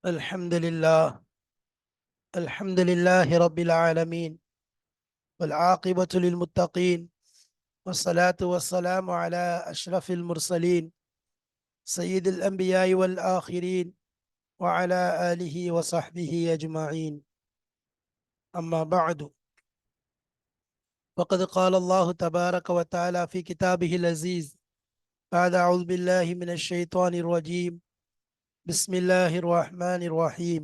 الحمد لله الحمد لله رب العالمين، والعاقبة للمتقين، والصلاة والسلام على أشرف المرسلين سيد الأنبياء والآخرين وعلى آله وصحبه أجمعين. أما بعد، فقد قال الله تبارك وتعالى في كتابه العزيز بعد أعوذ بالله من الشيطان الرجيم. بسم الله الرحمن الرحيم.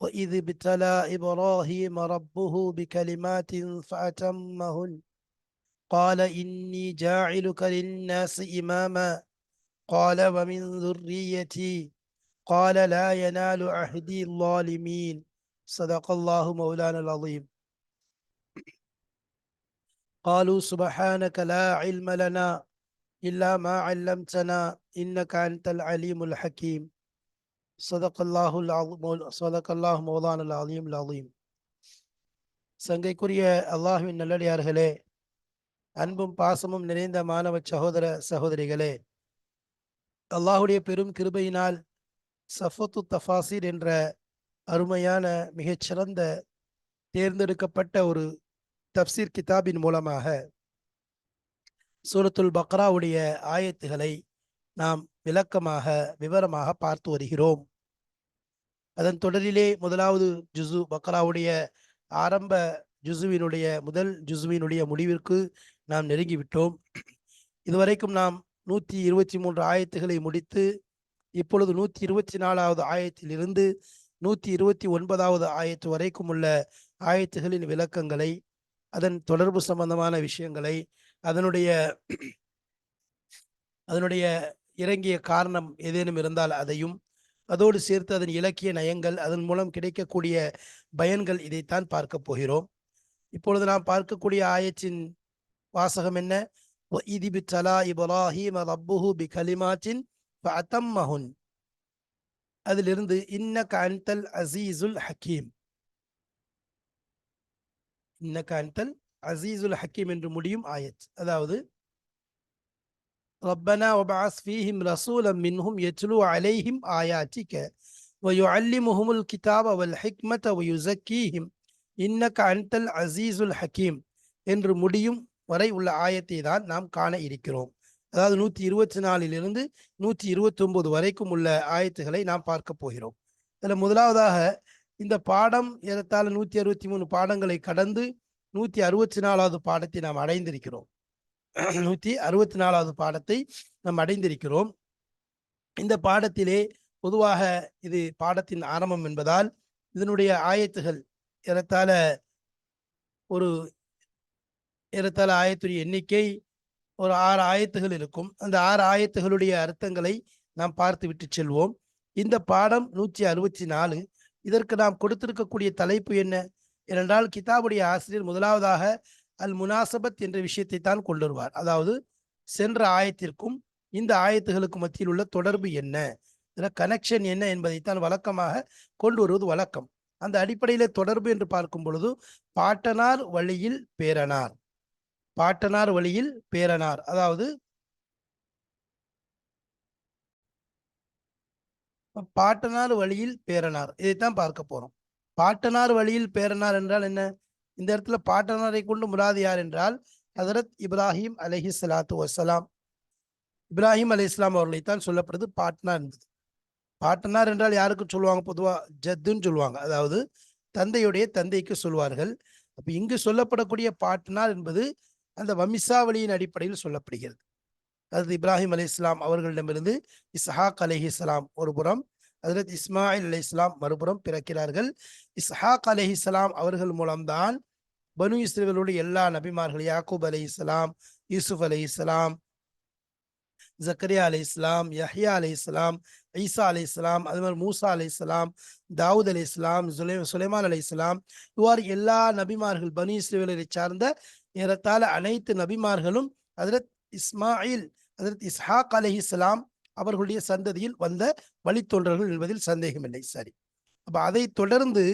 وإذ ابتلى إبراهيم ربه بكلمات فأتمهن قال إني جاعلك للناس إماما قال ومن ذريتي قال لا ينال عهدي الظالمين. صدق الله مولانا العظيم. قالوا سبحانك لا علم لنا إلا ما علمتنا إنك أنت العليم الحكيم. صدق الله العظيم. صدق الله مولانا العظيم العظيم. சங்கைக்குரிய அல்லாஹ்வின் நல்லடியார்களே, அன்பும் பாசமும் நிறைந்த மாணவ சகோதர சகோதரிகளே, அல்லாஹுடைய பெரும் கிருபையினால் சஃபத்து தஃபாசிர் என்ற அருமையான மிகச்சிறந்த தேர்ந்தெடுக்கப்பட்ட ஒரு தப்சீர் கிதாபின் மூலமாக சூரத்துல் பக்ராவுடைய ஆயத்துகளை நாம் விளக்கமாக விவரமாக பார்த்து வருகிறோம். அதன் தொடரிலே முதலாவது ஜுசு பக்ராவுடைய ஆரம்ப ஜுசுவினுடைய முதல் ஜுசுவினுடைய முடிவிற்கு நாம் நெருங்கிவிட்டோம். இதுவரைக்கும் நாம் 123 ஆயத்துகளை முடித்து இப்பொழுது 124வது ஆயத்திலிருந்து 129வது ஆயத்து வரைக்கும் உள்ள ஆயத்துகளின் விளக்கங்களை, அதன் தொடர்பு சம்பந்தமான விஷயங்களை, அதனுடைய இறங்கிய காரணம் ஏதேனும் இருந்தால் அதையும், அதோடு சேர்த்து அதன் இலக்கிய நயங்கள், அதன் மூலம் கிடைக்கக்கூடிய பயன்கள், இதைத்தான் பார்க்க போகிறோம். இப்பொழுது நாம் பார்க்கக்கூடிய ஆயத்தின் வாசகம் என்ன? இப்ராஹீம ரப்புஹு பிகலிமாத்தின் ஃபஅத்தம்மஹுன். அதிலிருந்து இன்னக அன்தல் அசீசுல் ஹக்கீம், இன்னக அன்தல் அசீசுல் ஹக்கீம் என்று முடியும் ஆயத். அதாவது ரப்பனா வபஅஸ் ஃபீஹிம் ரசூலம் மின்ஹும் யத்லு அலைஹிம் ஆயாத்திக வயுஅல்லிமுஹுமுல் கிதாப வல் ஹிக்மத வயுஸக்கீஹிம் இன்னக அன்தல் அசீசுல் ஹக்கீம் என்று முடியும் வரை உள்ள ஆயத்தை தான் நாம் காண இருக்கிறோம். அதாவது 124லிருந்து 129 வரைக்கும் உள்ள ஆயத்துகளை நாம் பார்க்க போகிறோம். அதில் முதலாவதாக இந்த பாடம் ஏறத்தாழ 163 பாடங்களை கடந்து 164வது பாடத்தை நாம் அடைந்திருக்கிறோம். 164வது பாடத்தை நாம் அடைந்திருக்கிறோம். இந்த பாடத்திலே பொதுவாக இது பாடத்தின் ஆரம்பம் என்பதால் இதனுடைய ஆயத்துகள் ஏறத்தாழ ஆயத்துடைய எண்ணிக்கை ஒரு 6 ஆயத்துகள் இருக்கும். அந்த 6 ஆயத்துகளுடைய அர்த்தங்களை நாம் பார்த்து விட்டு செல்வோம். இந்த பாடம் 164. இதற்கு நாம் கொடுத்திருக்கக்கூடிய தலைப்பு என்ன ஏனென்றால், கிதாபுடைய ஆசிரியர் முதலாவதாக அல் முனாசபத் என்ற விஷயத்தை தான் கொண்டு வருவார். அதாவது சென்ற ஆயத்திற்கும் இந்த ஆயத்துகளுக்கு மத்தியில் உள்ள தொடர்பு என்ன, கனெக்ஷன் என்ன என்பதைத்தான் வழக்கமாக கொண்டு வருவது வழக்கம். அந்த அடிப்படையில் தொடர்பு என்று பார்க்கும் பொழுது பாட்டனார் வழியில் பேரனார், பாட்டனார் வழியில் பேரனார், அதாவது பாட்டனார் வழியில் பேரனார், இதைத்தான் பார்க்க போறோம். பாட்டனார் வழியில் பேரனார் என்றால் என்ன? இந்த இடத்துல பாட்டனாரை கொண்டு முராது யார் என்றால் ஹதரத் இப்ராஹிம் அலைஹி ஸலாத்து வஸ்ஸலாம், இப்ராஹிம் அலைஹி இஸ்லாம் அவர்களைத்தான் சொல்லப்படுது பாட்டனார் என்பது. பாட்டனார் என்றால் யாருக்கு சொல்லுவாங்க? பொதுவா ஜத்துன்னு சொல்லுவாங்க, அதாவது தந்தையுடைய தந்தைக்கு சொல்வார்கள். அப்ப இங்கு சொல்லப்படக்கூடிய பாட்டனார் என்பது அந்த வம்சாவளியின் அடிப்படையில் சொல்லப்படுகிறது. அது இப்ராஹிம் அலை இஸ்லாம் அவர்களிடமிருந்து இஸ்ஹாக் அலைஹிஸ்ஸலாம் ஒரு புறம், ஹஜ்ரத் இஸ்மாயில் அலை இஸ்லாம் மறுபுறம் பிறக்கிறார்கள். இஸ்ஹாக் அலைஹிஸ்ஸலாம் அவர்கள் மூலம்தான் பனு இஸ்ரவேலுடைய எல்லா நபிமார்கள், யாக்கூப் அலை இஸ்லாம், யூசுப் அலை இஸ்லாம், ஜக்கரியா அலை இஸ்லாம், யஹ்யா அலை இஸ்லாம், ஈசா அலை இஸ்லாம், அது மாதிரி மூசா அலை இஸ்லாம், தாவூத் அலை இஸ்லாம், சுலைமான் அலை இஸ்லாம், இவ்வாறு எல்லா நபிமார்கள் பனு இஸ்ரவேலை சார்ந்த ஏறத்தாழ அனைத்து நபிமார்களும் ஹஜ்ரத் இஸ்மாயில், ஹஜ்ரத் இஸ்ஹாக் அலைஹிஸ்ஸலாம் அவர்களுடைய சந்ததியில் வந்த வழித்தோன்றர்கள் என்பதில் சந்தேகமில்லை. சரி, அப்ப அதை தொடர்ந்து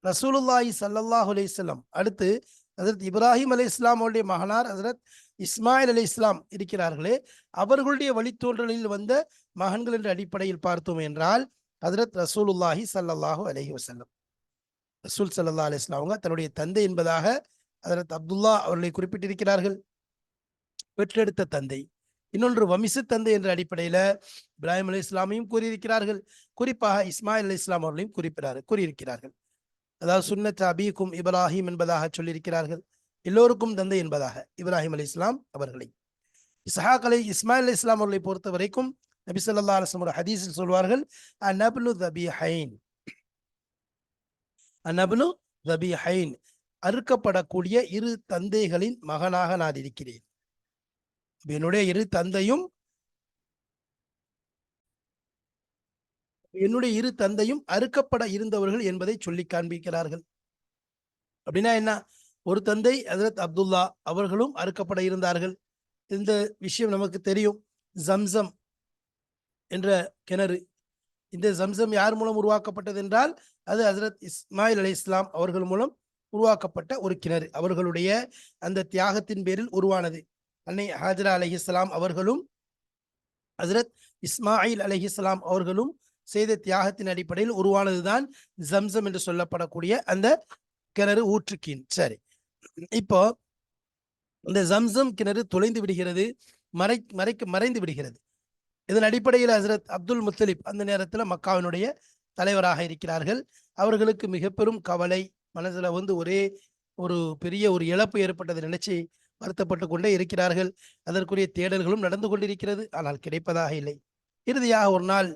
ரசூலுல்லாஹி ஸல்லல்லாஹு அலைஹி வஸல்லம் அடுத்து ஹஜ்ரத் இப்ராஹிம் அலைஹிஸ்ஸலாம் அவருடைய மகனார் ஹஜ்ரத் இஸ்மாயில் அலி இஸ்லாம் இருக்கிறார்களே, அவர்களுடைய வழித்தோன்றலில் வந்த மகன்கள் என்ற அடிப்படையில் பார்த்தோம் என்றால் ஹஜ்ரத் ரசூலுல்லாஹி ஸல்லல்லாஹு அலைஹி வஸல்லம், ரசூல் ஸல்லல்லாஹு அலைஹி வஸல்லம் அவங்க தன்னுடைய தந்தை என்பதாக ஹஜ்ரத் அப்துல்லா அவர்களை குறிப்பிட்டிருக்கிறார்கள், பெற்றெடுத்த தந்தை. இன்னொன்று வமிசு தந்தை என்ற அடிப்படையில் இப்ராஹிம் அலி இஸ்லாமையும் கூறியிருக்கிறார்கள், குறிப்பாக இஸ்மாயில் அலி இஸ்லாம் அவர்களையும் கூறியிருக்கிறார்கள். அதாவது சுன்னத் அபீக்கும் இப்ராஹிம் என்பதாக சொல்லியிருக்கிறார்கள், எல்லோருக்கும் தந்தை என்பதாக இப்ராஹிம் அலி இஸ்லாம் அவர்களை. இஸ்மாயில் அலி இஸ்லாம் அவர்களை பொறுத்த வரைக்கும் நபி ஸல்லல்லாஹு அலைஹி வஸல்லம் ஹதீஸில் சொல்வார்கள், அனப்னு தபீஹைன், அனப்னு தபீஹைன், அறுக்கப்படக்கூடிய இரு தந்தைகளின் மகனாக நான் இருக்கிறேன். என்னுடைய இரு தந்தையும் அறுக்கப்பட இருந்தவர்கள் என்பதை சொல்லி காண்பிக்கிறார்கள். அப்படின்னா என்ன? ஒரு தந்தை ஹஜ்ரத் அப்துல்லா அவர்களும் அறுக்கப்பட இருந்தார்கள். இந்த விஷயம் நமக்கு தெரியும். ஜம்சம் என்ற கிணறு, இந்த ஜம்சம் யார் மூலம் உருவாக்கப்பட்டது என்றால் அது ஹஜ்ரத் இஸ்மாயில் அலி இஸ்லாம் அவர்கள் மூலம் உருவாக்கப்பட்ட ஒரு கிணறு. அவர்களுடைய அந்த தியாகத்தின் பேரில் உருவானது. அன்னை ஹாஜரா அலைஹிஸ்ஸலாம் அவர்களும் ஹஜ்ரத் இஸ்மாயில் அலைஹிஸ்ஸலாம் அவர்களும் செய்த தியாகத்தின் அடிப்படையில் உருவானதுதான் ஜம்சம் என்று சொல்லப்படக்கூடிய அந்த கிணறு, ஊற்றுக்கீன். சரி, இப்போ இந்த ஜம்சம் கிணறு தொலைந்து விடுகிறது, மறைந்து விடுகிறது. இதன் அடிப்படையில் ஹஜ்ரத் அப்துல் முத்தலிப் அந்த நேரத்தில் மக்காவினுடைய தலைவராக இருக்கிறார்கள். அவர்களுக்கு மிக பெரும் கவலை, மனதில் ஒரே ஒரு பெரிய ஒரு இழப்பு ஏற்பட்டதை நினைச்சு வருத்தப்பட்டு கொண்டே இருக்கிறார்கள். அதற்குரிய தேடல்களும் நடந்து கொண்டிருக்கிறது, ஆனால் கிடைப்பதாக இல்லை. இறுதியாக ஒரு நாள்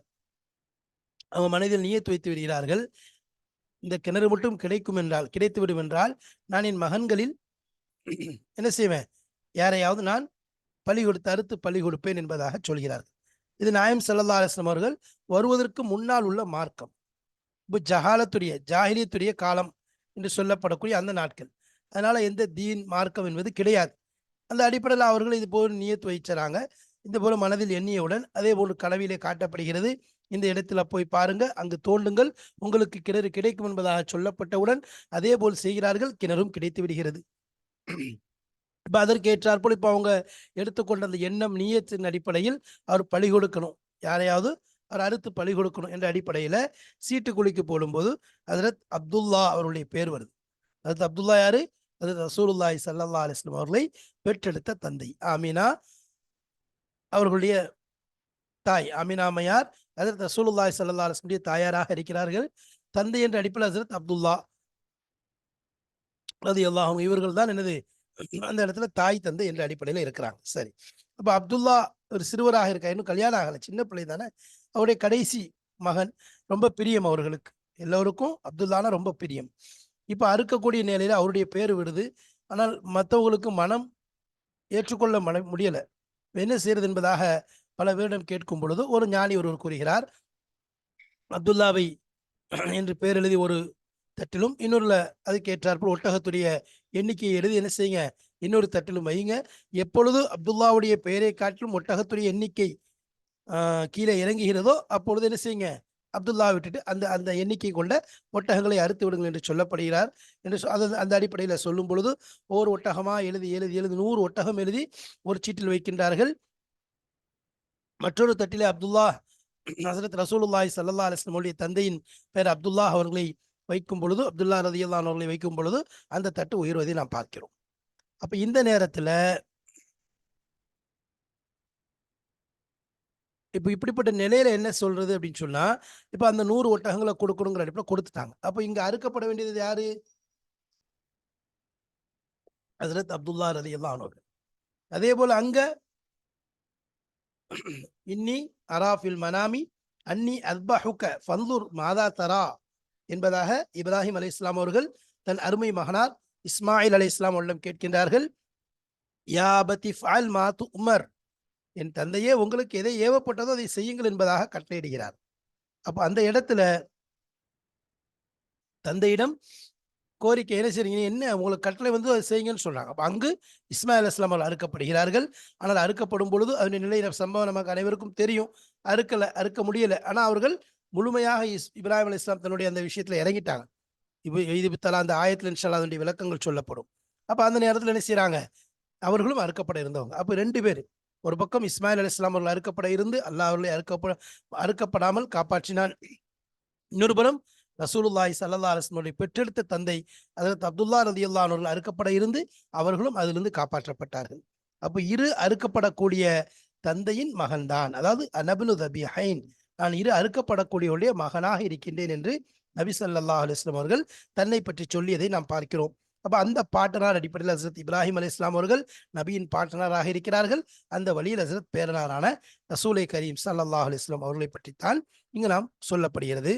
அவங்க மனதில் நியத்து வைத்து விடுகிறார்கள், இந்த கிணறு மட்டும் கிடைத்துவிடும் என்றால் நான் என் மகன்களில் என்ன செய்வேன், யாரையாவது நான் அறுத்து பலி கொடுப்பேன் என்பதாக சொல்கிறார்கள். இது நாயம் ஸல்லல்லாஹு அலைஹி வஸல்லம் அவர்கள் வருவதற்கு முன்னால் உள்ள மார்க்கம், ஜாஹிலியத்துடைய காலம் என்று சொல்லப்படக்கூடிய அந்த நாட்கள். அதனால எந்த தீன் மார்க்கம் என்பது கிடையாது. அந்த அடிப்படையில் அவர்கள் இது போல் நியத்து வைச்சாங்க. இந்த போல மனதில் எண்ணியவுடன் அதே போன்று கனவிலே காட்டப்படுகிறது, இந்த இடத்துல போய் பாருங்க, அங்கு தோண்டுங்கள், உங்களுக்கு கிணறு கிடைக்கும் என்பதாக சொல்லப்பட்டவுடன் அதே போல் செய்கிறார்கள், கிணறும் கிடைத்து விடுகிறது. இப்ப அதற்கு ஏற்றாற்போல் இப்ப அவங்க எடுத்துக்கொண்ட அந்த எண்ணம் நியத்தின் அடிப்படையில் அவர் பலி கொடுக்கணும், யாரையாவது அவர் அறுத்து பலி கொடுக்கணும் என்ற அடிப்படையில சீட்டு குலுக்கி போடும்போது ஹஜ்ரத் அப்துல்லா அவருடைய பேர் வருது. ஹஜ்ரத் அப்துல்லா யாரு? ஹஜ்ரத் ரசூலுல்லாஹி ஸல்லல்லாஹு அலைஹி வஸல்லம் அவர்களை பெற்றெடுத்த தந்தை. ஆமினா அவர்களுடைய தாய், ஆமினா அம்மையார் ஹஜ்ரத் ரசூலுல்லாஹி ஸல்லல்லாஹு அலைஹி வஸல்லம் தாயாராக இருக்கிறார்கள். தந்தை என்ற அடிப்படையில் ஹஜ்ரத் அப்துல்லா ரலியல்லாஹு அன்ஹு இவர்கள் தான் என்னது அந்த இடத்துல தாய் தந்தை என்ற அடிப்படையில் இருக்கிறாங்க. சரி, அப்ப அப்துல்லா ஒரு சிறுவராக இருக்க, இன்னும் கல்யாணம் ஆகலை, சின்ன பிள்ளை தானே. அவருடைய கடைசி மகன், ரொம்ப பிரியம் அவர்களுக்கு, எல்லோருக்கும் அப்துல்லானா ரொம்ப பிரியம். இப்ப அறுக்கக்கூடிய நிலையில அவருடைய பேர் விடுது. ஆனால் மற்றவங்களுக்கு மனம் ஏற்றுக்கொள்ள முடியல. என்ன செய்யறது என்பதாக பல பேரிடம் கேட்கும் பொழுது ஒரு ஞானி ஒருவர் கூறுகிறார், அப்துல்லாவை என்று பேர் எழுதி ஒரு தட்டிலும், இன்னொருல அதுக்கு ஏற்றாற்போல் ஒட்டகத்துடைய எண்ணிக்கையை எழுதி என்ன செய்யுங்க, இன்னொரு தட்டிலும் வைங்க. எப்பொழுது அப்துல்லாவுடைய பெயரை காட்டிலும் ஒட்டகத்துடைய எண்ணிக்கை கீழே இறங்குகிறதோ அப்பொழுது என்ன செய்யுங்க, அப்துல்லா விட்டுட்டு அந்த அந்த எண்ணிக்கை கொண்ட ஒட்டகங்களை அறுத்து விடுங்கள் என்று சொல்லப்படுகிறார். என்று அந்த அடிப்படையில் சொல்லும் பொழுது ஒவ்வொரு ஒட்டகமா எழுதி 100 ஒட்டகம் எழுதி ஒரு சீட்டில் வைக்கின்றார்கள். மற்றொரு தட்டிலே அப்துல்லா ஹஜ்ரத் ரசூலுல்லாஹி ஸல்லல்லாஹு அலைஹி வஸல்லம் அவருடைய தந்தையின் பெயர் அப்துல்லா அவர்களை வைக்கும் பொழுது, அப்துல்லா ரலியல்லாஹு அன்ஹு அவர்களை வைக்கும் பொழுது அந்த தட்டு உயர்வதை நாம் பார்க்கிறோம். அப்ப இந்த நேரத்துல இப்ப இப்படிப்பட்ட நிலையில என்ன சொல்றது அப்படின்னு சொன்னா, இப்ப அந்த 100 ஒட்டகங்களை கொடுக்கணுங்கிற அடிப்படையில் கொடுத்துட்டாங்க. அப்ப இங்க அறுக்கப்பட வேண்டியது யாரு? ஹஜ்ரத் அப்துல்லா ரலியல்லாஹு அன்ஹு. அதே போல அங்க இன்னி அராஃபில் மனாமி அன்னி அஸ்பஹுக ஃபன்துர் மாதா தரா என்பதாக இப்ராஹிம் அலைஹிஸ்ஸலாம் அவர்கள் தன் அருமை மகனார் இஸ்மாயில் அலைஹிஸ்ஸலாம் அவர்களிடம் கேட்கின்றார்கள். யா அபதி ஃபஅல் மா துஅமர், என் தந்தையே உங்களுக்கு எதை ஏவப்பட்டதோ அதை செய்யுங்கள் என்பதாக கட்டளையிடுகிறார். அப்ப அந்த இடத்துல தந்தையிடம் கோரிக்கை என்ன செய்றீங்க, என்ன உங்களுக்கு கட்டளை அதை செய்யுங்கன்னு சொல்றாங்க. அப்ப அங்கு இஸ்மாயில் அலைஹிஸ்ஸலாம் அவர்கள் அறுக்கப்படுகிறார்கள். ஆனால் அறுக்கப்படும் பொழுது அதனுடைய நிலை சம்பவம் நமக்கு அனைவருக்கும் தெரியும். அறுக்க முடியல. ஆனா அவர்கள் முழுமையாக இப்ராஹிம் அலைஹிஸ்ஸலாம் தன்னுடைய அந்த விஷயத்துல இறங்கிட்டாங்க. இது தலா அந்த ஆயத்தில் இன்ஷா அல்லாஹ் அதனுடைய விளக்கங்கள் சொல்லப்படும். அப்ப அந்த நேரத்தில் என்ன செய்யறாங்க, அவர்களும் அறுக்கப்பட இருந்தவங்க. அப்ப 2 பேர், ஒரு பக்கம் இஸ்மாயில் அலைஹிஸ்ஸலாம் அவர்கள் அறுக்கப்பட இருந்து அல்லாஹ் அவர்களை அறுக்கப்படாமல் காப்பாற்றினான். இன்னொரு புறம் ரசூலுல்லாஹி ஸல்லல்லாஹு அலைஹி வஸல்லம் பெற்றெடுத்த தந்தை ஹஜ்ரத் அப்துல்லா ரலியல்லாஹு அன்ஹு அவர்கள் அறுக்கப்பட இருந்து அவர்களும் அதிலிருந்து காப்பாற்றப்பட்டார்கள். அப்ப இரு அறுக்கப்படக்கூடிய தந்தையின் மகன்தான், அதாவது அனபுனு தபிஹைன், நான் இரு அறுக்கப்படக்கூடியவருடைய மகனாக இருக்கின்றேன் என்று நபி ஸல்லல்லாஹு அலைஹி வஸல்லம் அவர்கள் தன்னை பற்றி சொல்லியதை நாம் பார்க்கிறோம். அப்ப அந்த பாட்டனார் அடிப்படையில் ஹஜ்ரத் இப்ராஹிம் அலைஹிஸ்ஸலாம் அவர்கள் நபியின் பாட்டனாராக இருக்கிறார்கள். அந்த வழியில் ஹஜ்ரத் பேரனாரான ரசூலை கரீம் ஸல்லல்லாஹு அலைஹி வஸல்லம் அவர்களை பற்றித்தான் இங்கு நாம் சொல்லப்படுகிறது.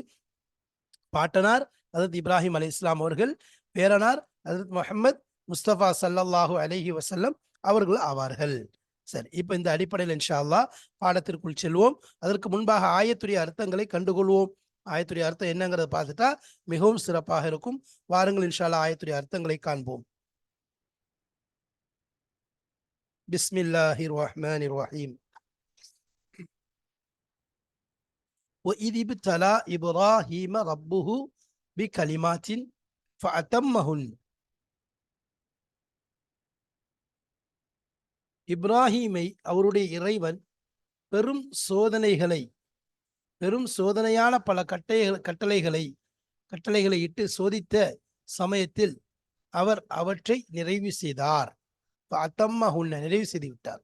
பாட்டனார் ஹஜ்ரத் இப்ராஹிம் அலைஹிஸ்ஸலாம் அவர்கள், பேரனார் ஹஜ்ரத் முஹம்மது முஸ்தபா ஸல்லல்லாஹு அலைஹி வஸல்லம் அவர்கள் ஆவார்கள். சரி, இப்ப இந்த அடிப்படையில் இன்ஷா அல்லாஹ் பாடத்திற்குள் செல்வோம். அதற்கு முன்பாக ஆயத்துடைய அர்த்தங்களை கண்டுகொள்வோம். ஆயத்துடைய அர்த்தம் என்னங்கிறத பார்த்துட்டா மிகவும் சிறப்பாக இருக்கும். வாருங்கள் இன்ஷா அல்லாஹ் ஆயத்துடைய அர்த்தங்களை காண்போம். பிஸ்மில்லாஹிர் ரஹ்மானிர் ரஹீம். وَإِذِ ابْتَلَى إِبْرَاهِيمَ رَبُّهُ بِكَلِمَاتٍ فَأَتَمَّهُنَّ. இப்ராஹீமை அவருடைய இறைவன் பெரும் சோதனையான பல கட்டளைகளை இட்டு சோதித்த சமயத்தில் அவர் அவற்றை நிறைவு செய்தார். ஃபஅத்தம்மஹுன்ன, நிறைவு செய்து விட்டார்.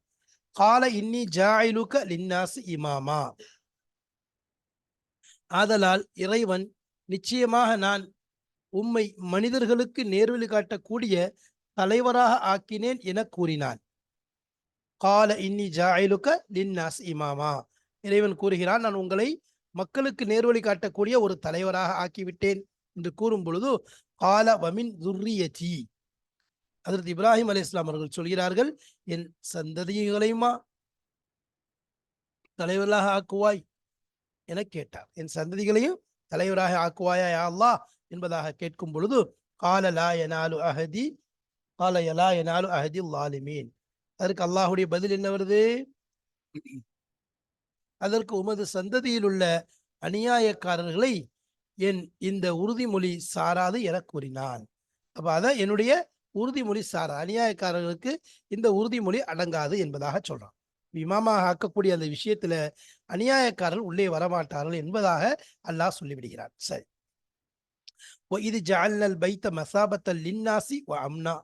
கால இன்னி ஜாயிலுக லின்னாஸ் இமாமா, ஆதலால் இறைவன், நிச்சயமாக நான் உம்மை மனிதர்களுக்கு நேர்வழி காட்டக்கூடிய தலைவராக ஆக்கினேன் என கூறினான். கால இன்னி ஜாயிலுக லின்னாஸ் இமாமா, இறைவன் கூறுகிறான், நான் உங்களை மக்களுக்கு நேர்வழி காட்டக்கூடிய ஒரு தலைவராக ஆக்கிவிட்டேன் என்று கூறும் பொழுது, கால வமின் துர்ரியதி, ஹஜ்ரத் இப்ராஹிம் அலைஹிஸ்ஸலாம் அவர்கள் சொல்கிறார்கள், என் சந்ததிகளையுமா தலைவராக ஆக்குவாய் என கேட்டார். என் சந்ததிகளையும் தலைவராக ஆக்குவாயா யா அல்லாஹ் என்பதாக கேட்கும் பொழுது, கால லா யனாலு அஹதி கால லா யனாலு அஹதி லாலிமீன், அதற்கு அல்லாஹுடைய பதில் என்ன வருது? அதற்கு உமது சந்ததியில் உள்ள அநியாயக்காரர்களை என் இந்த உறுதிமொழி சாராது என கூறினான். அப்ப அத என்னுடைய உறுதிமொழி சாரா, அநியாயக்காரர்களுக்கு இந்த உறுதிமொழி அடங்காது என்பதாக சொல்றான். இமாமாக ஆக்கக்கூடிய அந்த விஷயத்துல அநியாயக்காரர்கள் உள்ளே வரமாட்டார்கள் என்பதாக அல்லாஹ் சொல்லிவிடுகிறான். சரி, இது ஜஅல்னல் பைத்த மசாபத்தல் லின்னாசி வ அம்னா.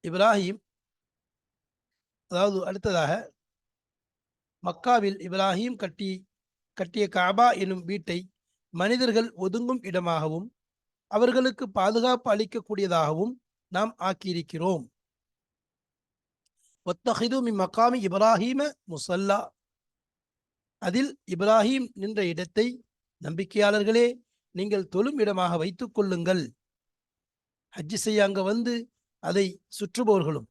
இப்ராஹிம், அதாவது அடுத்ததாக மக்காவில் இப்ராஹிம் கட்டிய காபா எனும் வீட்டை மனிதர்கள் ஒதுங்கும் இடமாகவும் அவர்களுக்கு பாதுகாப்பு அளிக்கக்கூடியதாகவும் நாம் ஆக்கியிருக்கிறோம். ஒத்தஹிது மின் மக்காமி இப்ராஹிம முசல்லா, அதில் இப்ராஹிம் நின்ற இடத்தை நம்பிக்கையாளர்களே நீங்கள் தொழும் இடமாக வைத்துக் கொள்ளுங்கள். ஹஜ்ஜி செய்ய அங்க வந்து அதை சுற்றுபவர்களும்,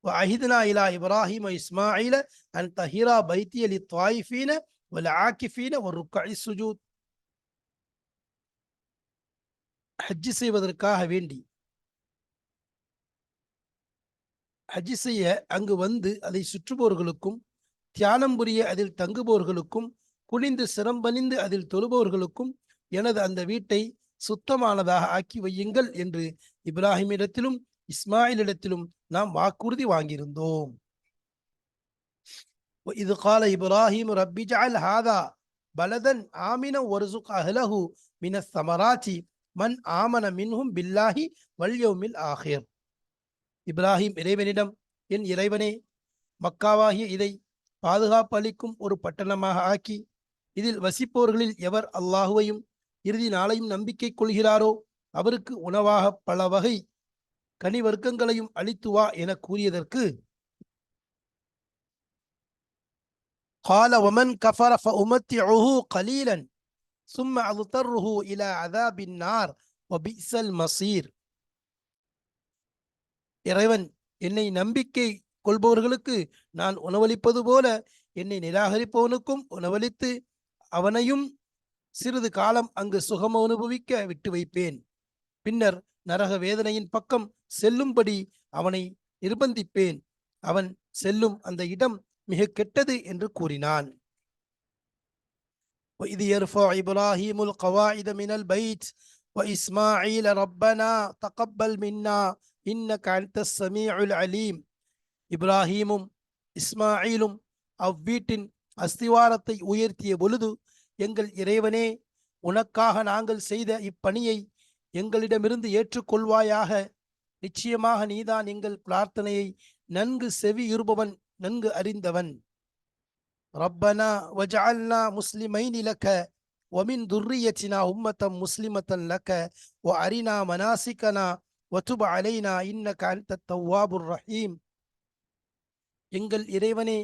وعهدنا إلى إبراهيم وإسماعيل أن طهرا بيتي للطائفين والعاكفين والركع السجود. ஹஜ்ஜி செய்வதற்காக வேண்டி ஹஜ்ஜி செய்ய அங்கு வந்து அதை சுற்றுபவர்களுக்கும், தியானம் புரிய அதில் தங்குபவர்களுக்கும், குனிந்து சிரம்பணிந்து அதில் தொழுபவர்களுக்கும் எனது அந்த வீட்டை சுத்தமானதாக ஆக்கி வையுங்கள் என்று இப்ராஹிமிடத்திலும் இஸ்மாயிலிடத்திலும் நாம் வாக்குறுதி வாங்கியிருந்தோம். இது கால இப்ராஹிம் ரப்பி ஜஅல் ஹாதா பலதன் ஆமின வர்சுக் அஹ்லஹு மினஸ் ஸமராத்தி மன் ஆமன மின்ஹும் பில்லாஹி வல் யௌமில் ஆஹிர். இப்ராஹிம் இறைவனிடம், என் இறைவனே, மக்காவாகிய இதை பாதுகாப்பு அளிக்கும் ஒரு பட்டணமாக ஆக்கி இதில் வசிப்பவர்களில் எவர் அல்லாஹுவையும் இறுதி நாளையும் நம்பிக்கை கொள்கிறாரோ அவருக்கு உணவாக பல வகை கனி வர்க்கங்களையும் அளித்து வா என கூறியதற்கு, قال ومن كفر فأمتعه قليلا ثم أضطره إلى عذاب النار وبئس المصير. இறைவன், என்னை நம்பிக்கை கொள்பவர்களுக்கு நான் உணவளிப்பது போல என்னை நிராகரிப்பவனுக்கும் உணவளித்து அவனையும் சிறிது காலம் அங்கு சுகம் அனுபவிக்க விட்டு வைப்பேன். பின்னர் நரக வேதனையின் பக்கம் செல்லும்படி அவனை நிர்பந்திப்பேன். அவன் செல்லும் அந்த இடம் மிக கெட்டது என்று கூறினான். وَإِذْ يَرْفَعُ إِبْرَاهِيمُ الْقَوَاعِدَ مِنَ الْبَيْتِ وَإِسْمَاعِيلُ رَبَّنَا تَقَبَّلْ مِنَّا இன்னக அன்தஸ் ஸமீஉல் அலீம். இப்ராஹீமும் இஸ்மாயிலும் அவ்வீட்டின் அஸ்திவாரத்தை உயர்த்திய பொழுது, எங்கள் இறைவனே, உனக்காக நாங்கள் செய்த இப்பணியை எங்களிடமிருந்து ஏற்றுக்கொள்வாயாக. நிச்சயமாக நீதான் எங்கள் பிரார்த்தனையை நன்கு செவியுறுபவன், நன்கு அறிந்தவன். ரப்பனா வஜஅல்னா முஸ்லிமைனி லக வமின் துர்ரியத்தினா உம்மத்தம் முஸ்லிமத்தன் லக வ அரினா மனாசிக்கனா வதுப அலைனா இன்னக அன்தத் தவ்வாபுர் ரஹீம். எங்கள் இறைவனே,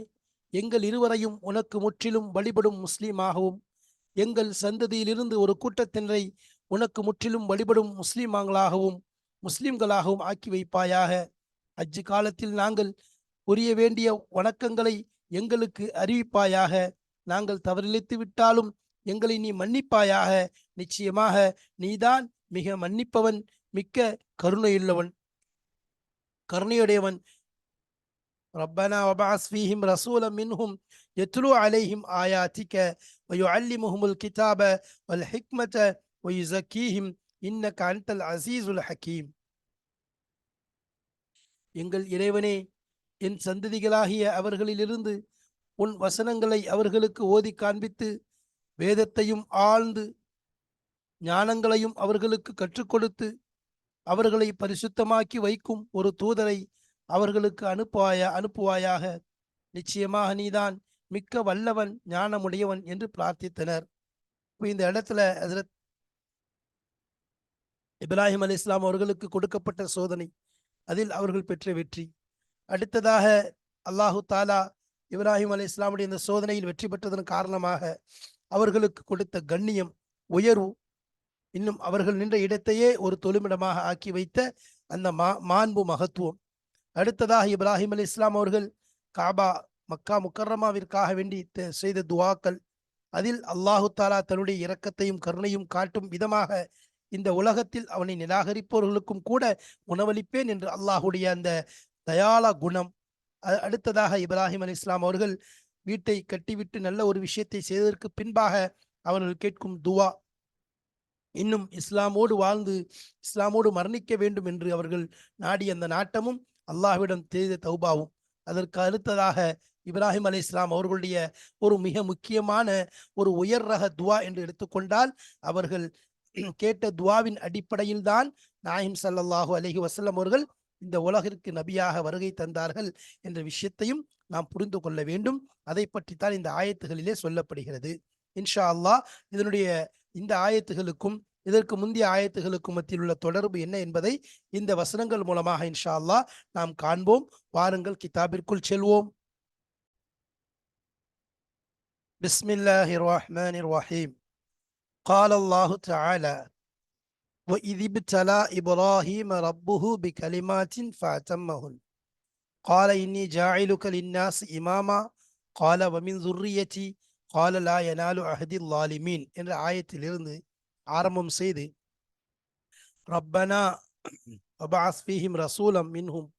எங்கள் இருவரையும் உனக்கு முற்றிலும் வழிபடும் முஸ்லீமாகவும், எங்கள் சந்ததியிலிருந்து ஒரு கூட்டத்தினரை உனக்கு முற்றிலும் வழிபடும் முஸ்லிம்களாகவும் ஆக்கி வைப்பாயாக. அஜ்ஜு காலத்தில் நாங்கள் புரிய வேண்டிய வணக்கங்களை எங்களுக்கு அறிவிப்பாயாக. நாங்கள் தவறிழைத்து விட்டாலும் எங்களை நீ மன்னிப்பாயாக. நிச்சயமாக நீதான் மிக மன்னிப்பவன், மிக்க கருணையுடையவன். ربنا وبعث فيهم رسولا منهم يتلو عليهم آياتك ويعلمهم الكتاب والحكمة ويزكيهم إنك أنت العزيز الحكيم. எங்கள் இறைவனே, என் சந்ததிகளாகிய அவர்களிலிருந்து உன் வசனங்களை அவர்களுக்கு ஓதி காண்பித்து, வேதத்தையும் ஆழ்ந்து ஞானங்களையும் அவர்களுக்கு கற்றுக் கொடுத்து, அவர்களை பரிசுத்தமாக்கி வைக்கும் ஒரு தூதரை அவர்களுக்கு அனுப்புவாயாக. நிச்சயமாக நீதான் மிக்க வல்லவன், ஞானமுடையவன் என்று பிரார்த்தித்தனர். இந்த இடத்துல ஹஜ்ரத் இப்ராஹிம் அலைஹிஸ்ஸலாம் அவர்களுக்கு கொடுக்கப்பட்ட சோதனை, அதில் அவர்கள் பெற்ற வெற்றி. அடுத்ததாக அல்லாஹு தாலா இப்ராஹிம் அலைஹிஸ்ஸலாமுடைய இந்த சோதனையில் வெற்றி பெற்றதன் காரணமாக அவர்களுக்கு கொடுத்த கண்ணியம், உயர்வு, இன்னும் அவர்கள் நின்ற இடத்தையே ஒரு தொழுமிடமாக ஆக்கி வைத்த அந்த மாண்பு, மகத்துவம். அடுத்ததாக இப்ராஹிம் அலைஹிஸ்ஸலாம் அவர்கள் காபா, மக்கா முக்கர்ரமாவிற்காக வேண்டி செய்த துவாக்கள், அதில் அல்லாஹு தாலா தன்னுடைய இரக்கத்தையும் கருணையும் காட்டும் விதமாக இந்த உலகத்தில் அவனை நிராகரிப்பவர்களுக்கும் கூட உணவளிப்பேன் என்று அல்லாஹுடைய அந்த தயாளா குணம். அடுத்ததாக இப்ராஹிம் அலைஹிஸ்ஸலாம் அவர்கள் வீட்டை கட்டிவிட்டு நல்ல ஒரு விஷயத்தை செய்ததற்கு பின்பாக அவர்கள் கேட்கும் துவா, இன்னும் இஸ்லாமோடு வாழ்ந்து இஸ்லாமோடு மரணிக்க வேண்டும் என்று அவர்கள் நாடிய அந்த நாட்டமும் அல்லாஹ்விடம் செய்த தௌபாவும். அதற்கு அடுத்ததாக இப்ராஹிம் அலைஹிஸ்ஸலாம் அவர்களுடைய ஒரு மிக முக்கியமான ஒரு உயர் ரக துவா என்று எடுத்துக்கொண்டால், அவர்கள் கேட்ட துவாவின் அடிப்படையில் தான் நாயிம் ஸல்லல்லாஹு அலைஹி வஸல்லம் அவர்கள் இந்த உலகிற்கு நபியாக வருகை தந்தார்கள் என்ற விஷயத்தையும் நாம் புரிந்து கொள்ள வேண்டும். அதை பற்றித்தான் இந்த ஆயத்துகளிலே சொல்லப்படுகிறது. இன்ஷா அல்லாஹ் இதனுடைய இந்த ஆயத்துகளுக்கும் இதற்கு முந்தைய ஆயத்துகளுக்கும் மத்தியில் உள்ள தொடர்பு என்ன என்பதை இந்த வசனங்கள் மூலமாக இன்ஷா அல்லாஹ் நாம் காண்போம். வாருங்கள் கிதாபிற்குள் செல்வோம். பிஸ்மில்லாஹிர் ரஹ்மானிர் ரஹீம். قال الله تعالى: وَإِذِ ابْتَلَى إِبْرَاهِيمَ رَبُّهُ بِكَلِمَاتٍ فَأَتَمَّهُنَّ قَالَ إِنِّي جَاعِلُكَ لِلنَّاسِ إِمَامًا قَالَ وَمِنْ ذُرِّيَّتِي قَالَ لَا يَنَالُ عَهْدِ الظَّالِمِينَ என்ற ஆயத்திலிருந்து ஆரம்பம் செய்து, ரப்பனா வபஅஸ் ஃபீஹிம் ரசூலம் மின்ஹும்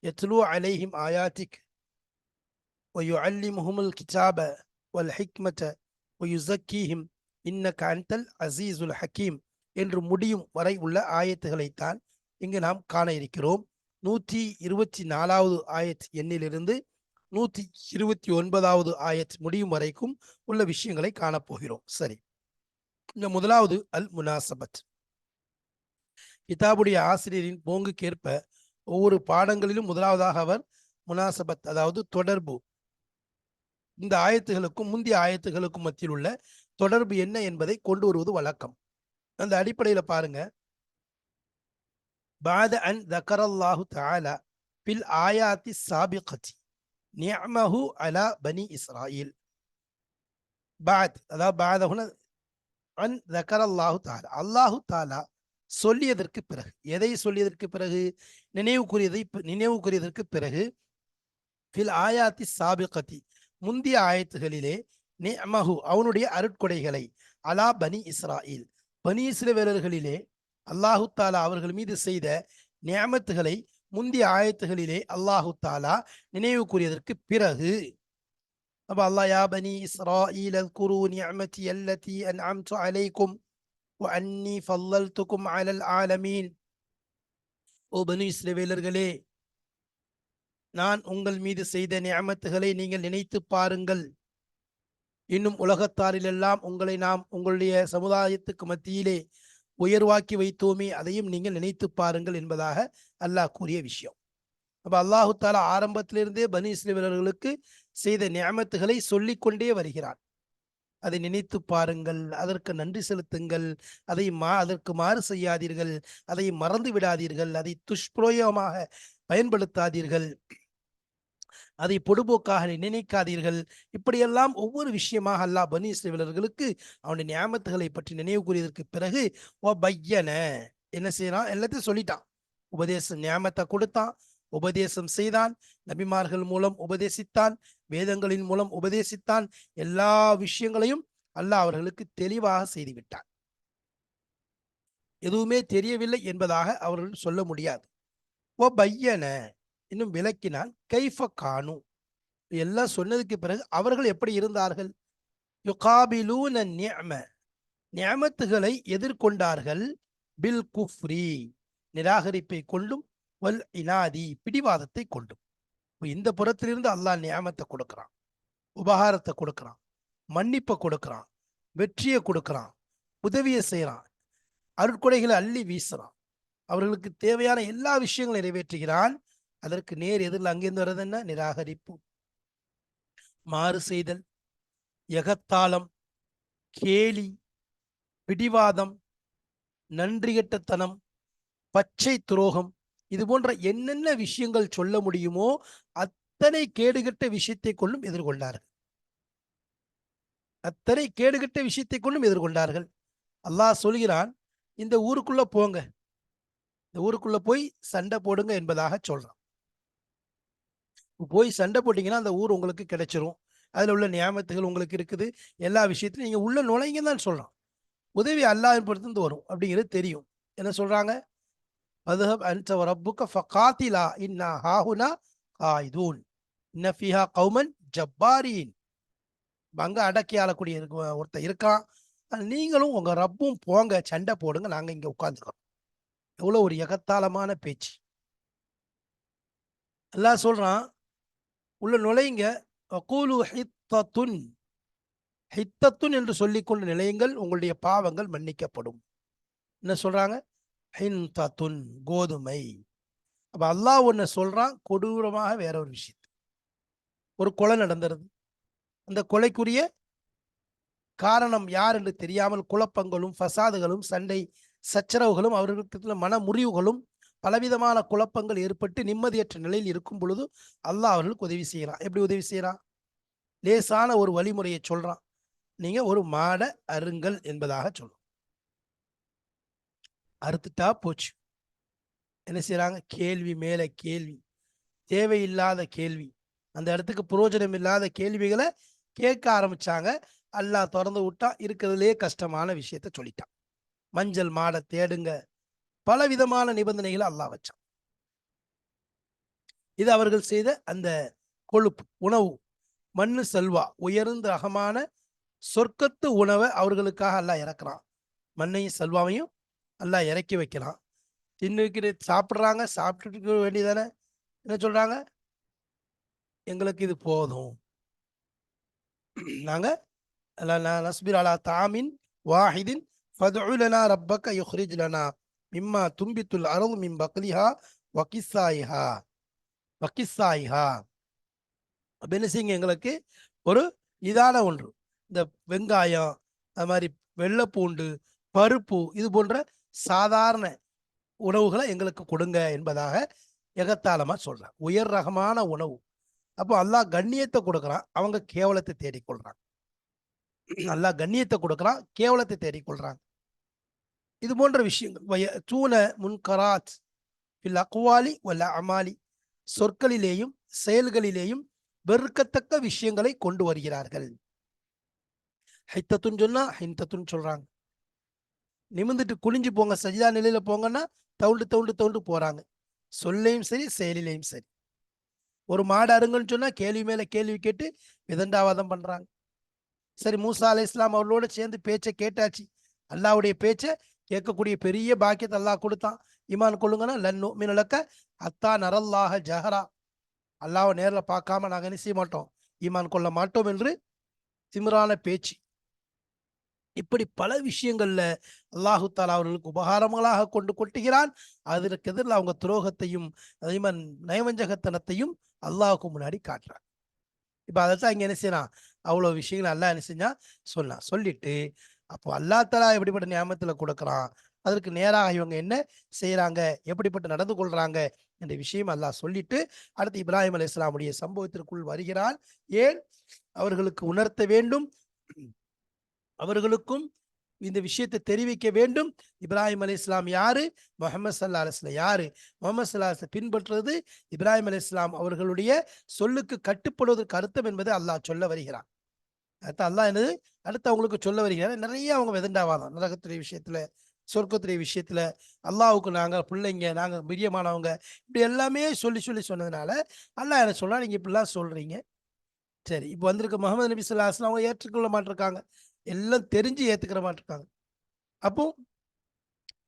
யத்லூ அலைஹிம் ஆயாத்திக் வயுஅல்லிமுஹுமுல் கிதாப வல் ஹிக்மத வயுஸக்கீஹிம் இன்னக அன்தல் அஸீஸுல் ஹக்கீம் என்று முடியும் வரை உள்ள ஆயத்துகளைத்தான் இங்கு நாம் காண இருக்கிறோம். 124வது ஆயத் எண்ணிலிருந்து 129வது ஆயத் முடியும் வரைக்கும் உள்ள விஷயங்களை காணப்போகிறோம். சரி, இந்த முதலாவது அல் முனாசபத். கிதாபுடைய ஆசிரியரின் போங்குக்கேற்ப ஒவ்வொரு பாடங்களிலும் முதலாவதாக அவர் முனாசபத், அதாவது தொடர்பு, இந்த ஆயத்துகளுக்கும் முந்தைய ஆயத்துகளுக்கும் மத்தியில் உள்ள தொடர்பு என்ன என்பதை கொண்டு வருவது வழக்கம். அந்த அடிப்படையில் பாருங்க, பாத அன் தக்கரல்லாஹு தஆலா பில் ஆயாத்தி சாபிகத்தி நிஅமஹு அலா பனி இஸ்ராயில். பாத், அதாவது பாதஹுன அன் தக்கரல்லாஹு தஆலா, அல்லாஹு தாலா சொல்லியதற்கு பிறகு, எதை சொல்லியதற்கு பிறகு? நினைவு கூறியதற்கு பிறகு, ஃபில் ஆயாத்தி சாபிகத்தி முந்திய ஆயத்துகளிலே, நிஅமஹு அவனுடைய அருட்கொடைகளை, அலா பனி இஸ்ராயில் பனி இஸ்ரவேலர்களிலே அல்லாஹு தாலா அவர்கள் மீது செய்த நியமத்துகளை முந்திய ஆயத்துகளிலே அல்லாஹு தாலா நினைவு கூறியதற்கு பிறகு, அப்ப அல்லாஹ் யா பனி இஸ்ராயில் அஸ்குரு நிஅமதி அல்லதி அன்அம்து அலைக்கும் வ அன்னி ஃபல்லல்துக்கும் அலல் ஆலமீன் ஓ பனு இஸ்ரவேலர்களே, நான் உங்கள் மீது செய்த நிஅமத்துகளை நீங்கள் நினைத்து பாருங்கள். இன்னும் உலகத்தாரிலெல்லாம் உங்களை நாம் உங்களுடைய சமுதாயத்துக்கு மத்தியிலே உயர்வாக்கி வைத்தோமே, அதையும் நீங்கள் நினைத்து பாருங்கள் என்பதாக அல்லாஹ் கூறிய விஷயம். அப்ப அல்லாஹு தாலா ஆரம்பத்திலிருந்தே பனி இஸ்ரவேலர்களுக்கு செய்த நிஅமத்துகளை சொல்லிக் கொண்டே வருகிறான். அதை நினைத்து பாருங்கள், அதற்கு நன்றி செலுத்துங்கள், அதற்கு மாறு செய்யாதீர்கள், அதை மறந்து விடாதீர்கள், அதை துஷ்பிரயோகமாக பயன்படுத்தாதீர்கள், அதை பொடுபோக்காக நினைக்காதீர்கள். இப்படியெல்லாம் ஒவ்வொரு விஷயமாக அல்லாஹ் பனி இஸ்ரவேலர்களுக்கு அவனுடைய நியாமத்துகளை பற்றி நினைவு கூறியதற்கு பிறகு பையன என்ன செய்யறான், எல்லாத்தையும் சொல்லிட்டான். உபதேசம் நியாமத்தை கொடுத்தான், உபதேசம் செய்தான், நபிமார்கள் மூலம் உபதேசித்தான், வேதங்களின் மூலம் உபதேசித்தான். எல்லா விஷயங்களையும் அல்லாஹ் அவர்களுக்கு தெளிவாக செய்துவிட்டான். எதுவுமே தெரியவில்லை என்பதாக அவர்கள் சொல்ல முடியாது. பையன இன்னும் விளக்கினான். கைஃப கானு, எல்லாம் சொன்னதுக்கு பிறகு அவர்கள் எப்படி இருந்தார்கள்? யுகாபிலூன நிஅம, நிஅமத்துகளை எதிர்கொண்டார்கள். பில் குஃப்ரி, நிராகரிப்பை கொண்டும், வல் இனாதி, பிடிவாதத்தை கொண்டும். இந்த புறத்திலிருந்து அல்லாஹ் நியாமத்தை கொடுக்கிறான், உபகாரத்தை கொடுக்கிறான், மன்னிப்பை கொடுக்கிறான், வெற்றியை கொடுக்கிறான், உதவியை செய்யறான், அருட்கொடைகளை அள்ளி வீசுறான், அவர்களுக்கு தேவையான எல்லா விஷயங்களும் நிறைவேற்றுகிறான். அதற்கு நேர் எதிரில் அங்கிருந்து வர்றது என்ன? நிராகரிப்பு, மாறு செய்தல், எகத்தாளம், கேலி, பிடிவாதம், நன்றிகட்டத்தனம், பச்சை துரோகம், இது போன்ற என்னென்ன விஷயங்கள் சொல்ல முடியுமோ அத்தனை கேடுகட்ட விஷயத்தை கொண்டும் எதிர்கொண்டார்கள். அத்தனை கேடுகட்ட விஷயத்தை கொண்டும் எதிர்கொண்டார்கள். அல்லாஹ் சொல்கிறான், இந்த ஊருக்குள்ள போங்க, இந்த ஊருக்குள்ள போய் சண்டை போடுங்க என்பதாக சொல்றான். போய் சண்டை போட்டீங்கன்னா அந்த ஊர் உங்களுக்கு கிடைச்சிரும், அதுல உள்ள நியாமத்துகள் உங்களுக்கு இருக்குது, எல்லா விஷயத்திலும் நீங்க உள்ள நுழைங்க தான் சொல்றான். உதவி அல்லாஹ்வின் பொறுத்து வரும் அப்படிங்கிறது தெரியும். என்ன சொல்றாங்க? அதுஹப் அன்த ரப்புக ஃபகாத்திலா இன்னா ஹாஹுனா காயிதூன் இன்ன ஃபீஹா கௌமன் ஜப்பாரீன். அங்க அடக்கி ஆளக்கூடிய ஒருத்தர் இருக்கான், நீங்களும் உங்க ரப்பும் போங்க, சண்டை போடுங்க, நாங்க இங்க உட்கார்ந்துக்கிறோம். எவ்வளவு ஒரு எகத்தாளமான பேச்சு. அல்லாஹ் சொல்றான், உள்ள நுழைங்க. வகூலு ஹித்தத்துன், ஹித்தத்துன் என்று சொல்லிக்கொண்டு நிலையுங்கள், உங்களுடைய பாவங்கள் மன்னிக்கப்படும். என்ன சொல்றாங்க? ஹிந்தத்துன், கோதுமை. அப்ப அல்லாஹ் ஒன்னு சொல்றான், கொடூரமாக வேற ஒரு விஷயத்து. ஒரு கொலை நடந்துருது, அந்த கொலைக்குரிய காரணம் யார் என்று தெரியாமல் குழப்பங்களும் ஃபசாதுகளும் சண்டை சச்சரவுகளும் அவர்களுக்கு மன முறிவுகளும் பலவிதமான குழப்பங்கள் ஏற்பட்டு நிம்மதியற்ற நிலையில் இருக்கும் பொழுது அல்லாஹ் அவர்களுக்கு உதவி செய்யறான். எப்படி உதவி செய்யறான்? லேசான ஒரு வழிமுறையை சொல்றான். நீங்க ஒரு மாடை அருங்கள் என்பதாக சொல்லும். அறுத்துட்டா போச்சு. என்ன செய்யறாங்க? கேள்வி மேல கேள்வி, தேவையில்லாத கேள்வி, அந்த இடத்துக்கு பிரயோஜனம் இல்லாத கேள்விகளை கேட்க ஆரம்பிச்சாங்க. அல்லாஹ் திறந்து விட்டா இருக்கிறதுலே கஷ்டமான விஷயத்த சொல்லிட்டான். மஞ்சள் மாடை தேடுங்க, பல விதமான நிபந்தனைகளை அல்லாஹ் வச்சான். இது அவர்கள் செய்த அந்த கொழுப்பு உணவு, மண்ணு செல்வா, உயர்ந்த ரகமான சொர்க்கத்து உணவை அவர்களுக்காக அல்லாஹ் இறக்குறான். மண்ணையும் செல்வாவையும் அல்லாஹ் இறக்கி வைக்கிறான். தின்னு சாப்பிட்றாங்க, சாப்பிட்டுட்டு வேண்டியதானே. என்ன சொல்றாங்க? எங்களுக்கு இது போதும், நாங்க நஸ்பிர் அலா தாமின் வாஹிதின் ஃபதுஉ லனா ரப்பக யுக்ரிஜ் லனா மிம்மா தும்பித்துல் அர்து மின் பக்லிஹா வகிஸ்ஸாயிஹா வகிஸ்ஸாயிஹா. அப்ப என்ன செய்யுங்க, எங்களுக்கு ஒரு இதான ஒன்று, இந்த வெங்காயம், அது மாதிரி வெள்ளைப்பூண்டு, பருப்பு, இது போன்ற சாதாரண உணவுகளை எங்களுக்கு கொடுங்க என்பதாக எகத்தாளமா சொல்றான். உயர் ரகமான உணவு. அப்போ அல்லாஹ் கண்ணியத்தை கொடுக்குறான், அவங்க கேவலத்தை தேடிக்கொள்றாங்க. அல்லாஹ் கண்ணியத்தை கொடுக்குறான், கேவலத்தை தேடிக்கொள்றாங்க. இது போன்ற விஷயங்கள் தூண முன்கராத் ஃபில் அக்வாலி வல் அமாலி, சொற்களிலேயும் செயல்களிலேயும் வெறுக்கத்தக்க விஷயங்களை கொண்டு வருகிறார்கள். ஹைத்தத்துன்னு சொன்னா ஹிந்தத்துன்னு சொல்றாங்க. நிமிந்துட்டு குனிஞ்சு போங்க, சஜிதா நிலையில போங்கன்னா தவுண்டு தவுண்டு தவுண்டு போறாங்க. சொல்லையும் சரி, செயலிலையும் சரி. ஒரு மாடு அருங்கன்னு சொன்னா கேள்வி மேல கேள்வி கேட்டு விதண்டாவாதம் பண்றாங்க. சரி, மூசா அலை இஸ்லாம் அவர்களோட சேர்ந்து பேச்சை கேட்டாச்சு, அல்லாவுடைய பேச்சை கேட்கக்கூடிய பெரிய பாக்கியத்தை அல்லாஹ் கொடுத்தான். ஈமான் கொள்ளுங்கன்னா லன் நுமின லக்க ஹத்தா நரல்லாஹ ஜஹரா, அல்லாஹ்வை நேர்ல பார்க்காம நாங்க என்ன செய்ய மாட்டோம், ஈமான் கொள்ள மாட்டோம் என்று திமிரான பேச்சு. இப்படி பல விஷயங்கள்ல அல்லாஹு தாலா அவர்களுக்கு உபகாரங்களாக கொண்டு கொட்டுகிறான். அதற்கு எதிரில் அவங்க துரோகத்தையும் அதே மாதிரி நயவஞ்சகத்தனத்தையும் அல்லாஹுக்கு முன்னாடி காட்டுறான். இப்ப அதைத்தான் இங்க என்ன செய்யறான், அவ்வளவு விஷயங்கள் அல்லாஹ் என்ன செஞ்சா சொன்னான். சொல்லிட்டு அப்போ அல்லாஹ் தஆலா எப்படிப்பட்ட நியாமத்துல கொடுக்குறான், அதற்கு நேராக இவங்க என்ன செய்யறாங்க, எப்படிப்பட்டு நடந்து கொள்றாங்க என்ற விஷயம் அல்லாஹ் சொல்லிட்டு அடுத்து இப்ராஹிம் அலைஹிஸ்ஸலாமுடைய சம்பவத்திற்குள் வருகிறான். ஏன் அவர்களுக்கு உணர்த்த வேண்டும், அவர்களுக்கும் இந்த விஷயத்தை தெரிவிக்க வேண்டும். இப்ராஹிம் அலைஹிஸ்ஸலாம் யாரு, முஹம்மது ஸல்லல்லாஹு அலைஹி வஸல்லம் யாரு, முஹம்மது ஸல்லல்லாஹு அலைஹி வஸல்லம் பின்பற்றுவது இப்ராஹிம் அலைஹிஸ்ஸலாம் அவர்களுடைய சொல்லுக்கு கட்டுப்படுவதற்கு அர்த்தம் என்பதை அல்லாஹ் சொல்ல வருகிறான். அடுத்து அல்லாஹ் என்னது அடுத்து அவங்களுக்கு சொல்ல வருகிறார். நிறைய அவங்க வெதண்டாவாதான் நரகத்துடைய விஷயத்துல, சொர்க்கத்துடைய விஷயத்துல, அல்லாஹ்வுக்கு நாங்க பிள்ளைங்க, நாங்க பிரியமானவங்க, இப்படி எல்லாமே சொல்லி சொல்லி சொன்னதுனால அல்லாஹ் என்ன சொல்றா, நீங்க இப்படிலாம் சொல்றீங்க. சரி, இப்போ வந்திருக்க முகமது நபி ஸல்லல்லாஹு அலைஹி வஸல்லம் அவங்க ஏற்றுக்கொள்ள மாட்டிருக்காங்க, எல்லாம் தெரிஞ்சு ஏத்துக்கிற மாட்டிருக்காங்க. அப்போ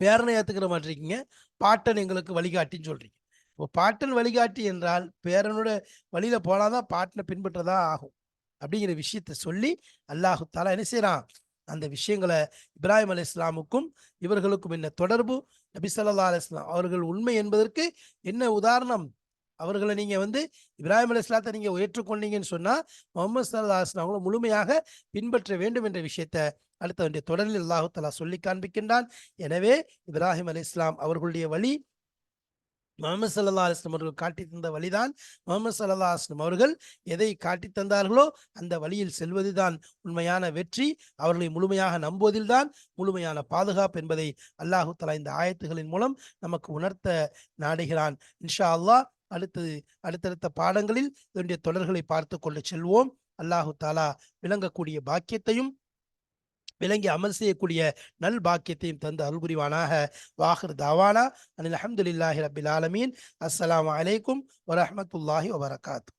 பேரனை ஏத்துக்கிற மாட்டிருக்கீங்க, பாட்டன் எங்களுக்கு வழிகாட்டின்னு சொல்றீங்க. இப்போ பாட்டன் வழிகாட்டி என்றால் பேரனோட வழியில போனாதான் பாட்டனை பின்பற்றதா ஆகும் அப்படிங்கிற விஷயத்த சொல்லி அல்லாஹு தாலா என்ன செய்யறான், அந்த விஷயங்களை இப்ராஹிம் அலைஹிஸ்ஸலாமுக்கும் இவர்களுக்கும் என்ன தொடர்பு, நபி ஸல்லல்லாஹு அலைஹி வஸல்லம் அவர்கள் உண்மை என்பதற்கு என்ன உதாரணம், அவர்களை நீங்க இப்ராஹிம் அலைஹிஸ்ஸலாத்தை நீங்க ஏற்றுக்கொண்டீங்கன்னு சொன்னா முஹம்மது ஸல்லல்லாஹு அலைஹி வஸல்லம் அவங்களை முழுமையாக பின்பற்ற வேண்டும் என்ற விஷயத்தை அடுத்த வேண்டிய தொடரில் அல்லாஹு தஆலா சொல்லி காண்பிக்கின்றான். எனவே இப்ராஹிம் அலைஹிஸ்ஸலாம் அவர்களுடைய வழி முஹம்மது ஸல்லல்லாஹு அலைஹி வஸல்லம் அவர்கள் காட்டி தந்த வழிதான். முஹம்மது ஸல்லல்லாஹு அலைஹி வஸல்லம் அவர்கள் எதை காட்டி தந்தார்களோ அந்த வழியில் செல்வதுதான் உண்மையான வெற்றி. அவர்களை முழுமையாக நம்புவதில்தான் முழுமையான பாதுகாப்பு என்பதை அல்லாஹு தஆலா இந்த ஆயத்துகளின் மூலம் நமக்கு உணர்த்த நாடுகிறான். இன்ஷா அல்லாஹ் அடுத்தடுத்த பாடங்களில் இதனுடைய தொடர்களை பார்த்து கொண்டு செல்வோம். அல்லாஹு தாலா விளங்கக்கூடிய பாக்கியத்தையும் விளங்கி அமல் செய்யக்கூடிய நல் பாக்கியத்தையும் தந்து அருள் புரிவானாக. வாஹிர் தாவானா அனில் அல்ஹம்துலில்லாஹி ரப்பில் ஆலமீன். அஸ்ஸலாமு அலைக்கும் வரஹ்மத்துல்லாஹி வபரகாத்துஹு.